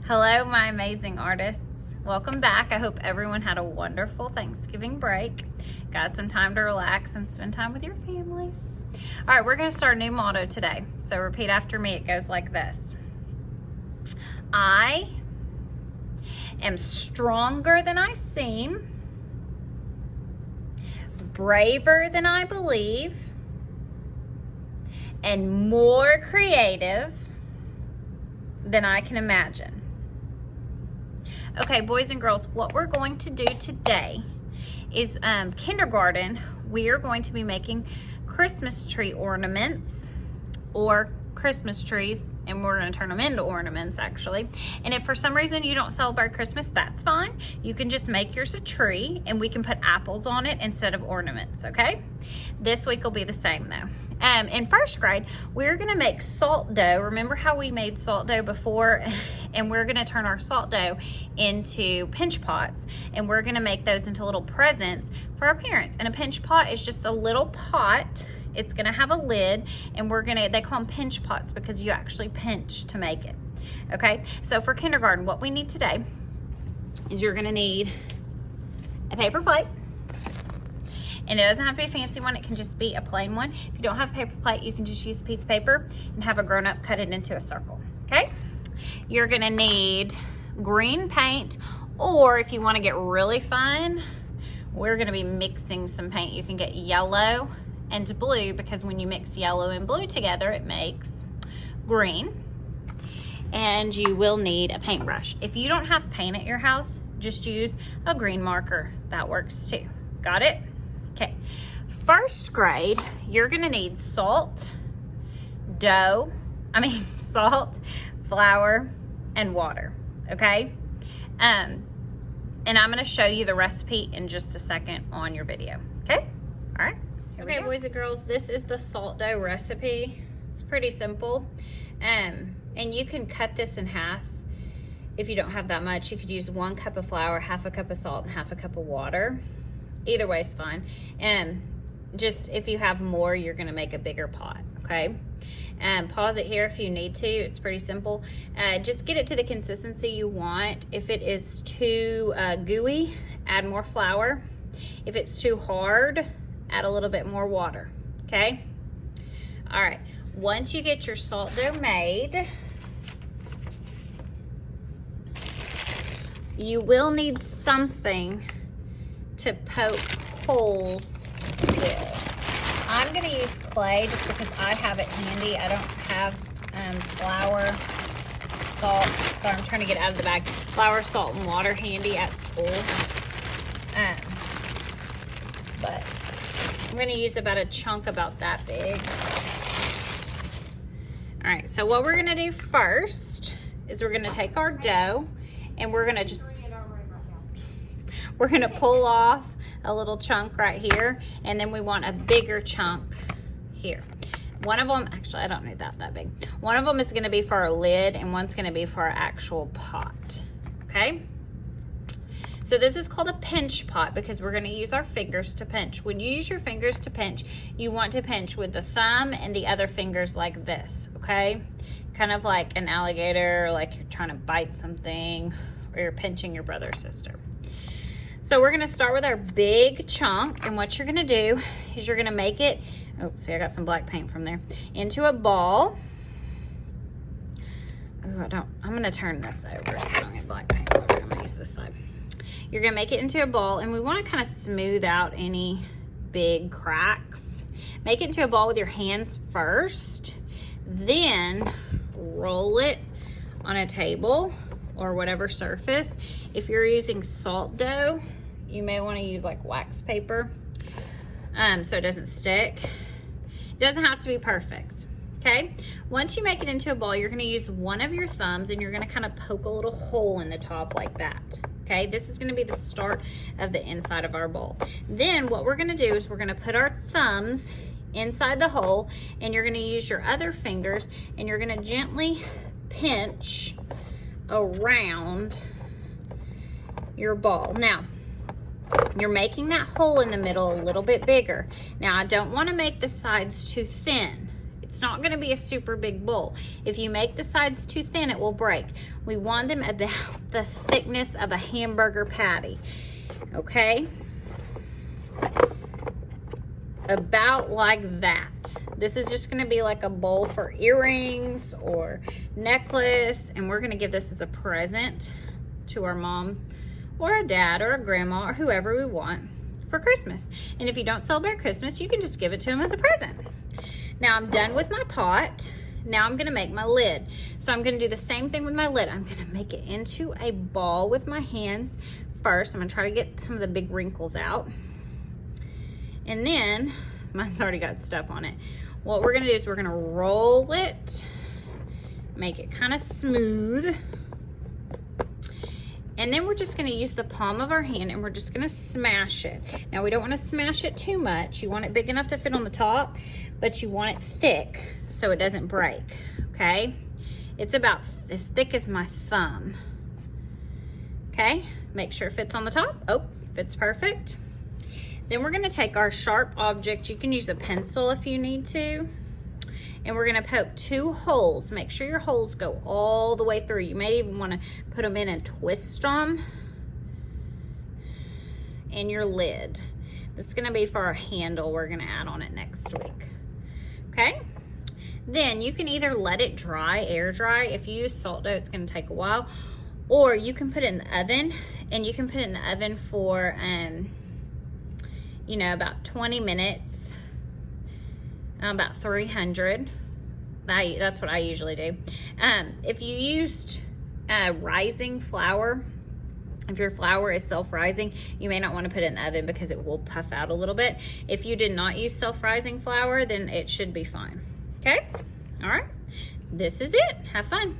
Hello, my amazing artists. Welcome back. I hope everyone had a wonderful Thanksgiving break. Got some time to relax and spend time with your families. All right, we're going to start a new motto today. So repeat after me. It goes like this. I am stronger than I seem, braver than I believe, and more creative than I can imagine. Okay, boys and girls, what we're going to do today is kindergarten. We are going to be making Christmas tree ornaments, or Christmas trees, and we're going to turn them into ornaments actually. And if for some reason you don't celebrate Christmas, that's fine. You can just make yours a tree and we can put apples on it instead of ornaments, okay? This week will be the same though. In first grade, we're going to make salt dough. Remember how we made salt dough before? And we're going to turn our salt dough into pinch pots, and we're going to make those into little presents for our parents. And a pinch pot is just a little pot. It's going to have a lid, and they call them pinch pots because you actually pinch to make it. Okay, so for kindergarten, what we need today is you're going to need a paper plate. And it doesn't have to be a fancy one, it can just be a plain one. If you don't have a paper plate, you can just use a piece of paper and have a grown-up cut it into a circle, okay? You're gonna need green paint, or if you wanna get really fun, we're gonna be mixing some paint. You can get yellow and blue, because when you mix yellow and blue together, it makes green. And you will need a paintbrush. If you don't have paint at your house, just use a green marker. That works too. Got it? Okay, first grade, you're gonna need salt, salt, flour, and water, okay? And I'm gonna show you the recipe in just a second on your video, okay? All right, okay, boys and girls, this is the salt dough recipe. It's pretty simple. And you can cut this in half. If you don't have that much, you could use 1 cup of flour, half a cup of salt, and half a cup of water. Either way is fine. And just if you have more, you're gonna make a bigger pot, okay? And pause it here if you need to. It's pretty simple. Just get it to the consistency you want. If it is too gooey, add more flour. If it's too hard, add a little bit more water, okay? All right, once you get your salt dough made, you will need something to poke holes with. I'm gonna use clay just because I have it handy. I don't have flour, salt, sorry, I'm trying to get out of the bag. Flour, salt, and water handy at school. But I'm gonna use about a chunk about that big. All right, so what we're gonna do first is we're gonna take our dough and we're gonna pull off a little chunk right here, and then we want a bigger chunk here. One of them, actually I don't need that big. One of them is gonna be for our lid and one's gonna be for our actual pot, okay? So this is called a pinch pot because we're gonna use our fingers to pinch. When you use your fingers to pinch, you want to pinch with the thumb and the other fingers like this, okay? Kind of like an alligator, like you're trying to bite something, or you're pinching your brother or sister. So we're gonna start with our big chunk, and what you're gonna do is you're gonna make it, oh, see I got some black paint from there, into a ball. Oh, I'm gonna turn this over so I don't get black paint over. I'm gonna use this side. You're gonna make it into a ball, and we wanna kind of smooth out any big cracks. Make it into a ball with your hands first, then roll it on a table or whatever surface. If you're using salt dough, you may want to use like wax paper so it doesn't stick. It doesn't have to be perfect, okay? Once you make it into a ball, you're going to use one of your thumbs and you're going to kind of poke a little hole in the top like that, okay? This is going to be the start of the inside of our bowl. Then what we're going to do is we're going to put our thumbs inside the hole, and you're going to use your other fingers and you're going to gently pinch around your ball. Now, you're making that hole in the middle a little bit bigger. Now, I don't want to make the sides too thin. It's It's not going to be a super big bowl. If you make the sides too thin, it will break. We want them about the thickness of a hamburger patty, okay? About like that. This is just going to be like a bowl for earrings or necklace, and we're going to give this as a present to our mom or a dad or a grandma or whoever we want for Christmas. And if you don't celebrate Christmas, you can just give it to them as a present. Now I'm done with my pot. Now I'm gonna make my lid. So I'm gonna do the same thing with my lid. I'm gonna make it into a ball with my hands first. I'm gonna try to get some of the big wrinkles out. And then, mine's already got stuff on it. What we're gonna do is we're gonna roll it, make it kind of smooth. And then we're just gonna use the palm of our hand and we're just gonna smash it. Now we don't wanna smash it too much. You want it big enough to fit on the top, but you want it thick so it doesn't break, okay? It's about as thick as my thumb. Okay, make sure it fits on the top. Oh, fits perfect. Then we're gonna take our sharp object. You can use a pencil if you need to. And we're gonna poke 2 holes. Make sure your holes go all the way through. You may even wanna put them in and twist them in your lid. This is gonna be for our handle we're gonna add on it next week, okay? Then you can either let it dry, air dry. If you use salt dough, it's gonna take a while. Or you can put it in the oven, and you can put it in the oven for, you know, about 20 minutes. About 300. That's what I usually do. If you used rising flour, if your flour is self-rising, you may not want to put it in the oven because it will puff out a little bit. If you did not use self-rising flour, then it should be fine. Okay? All right. This is it. Have fun.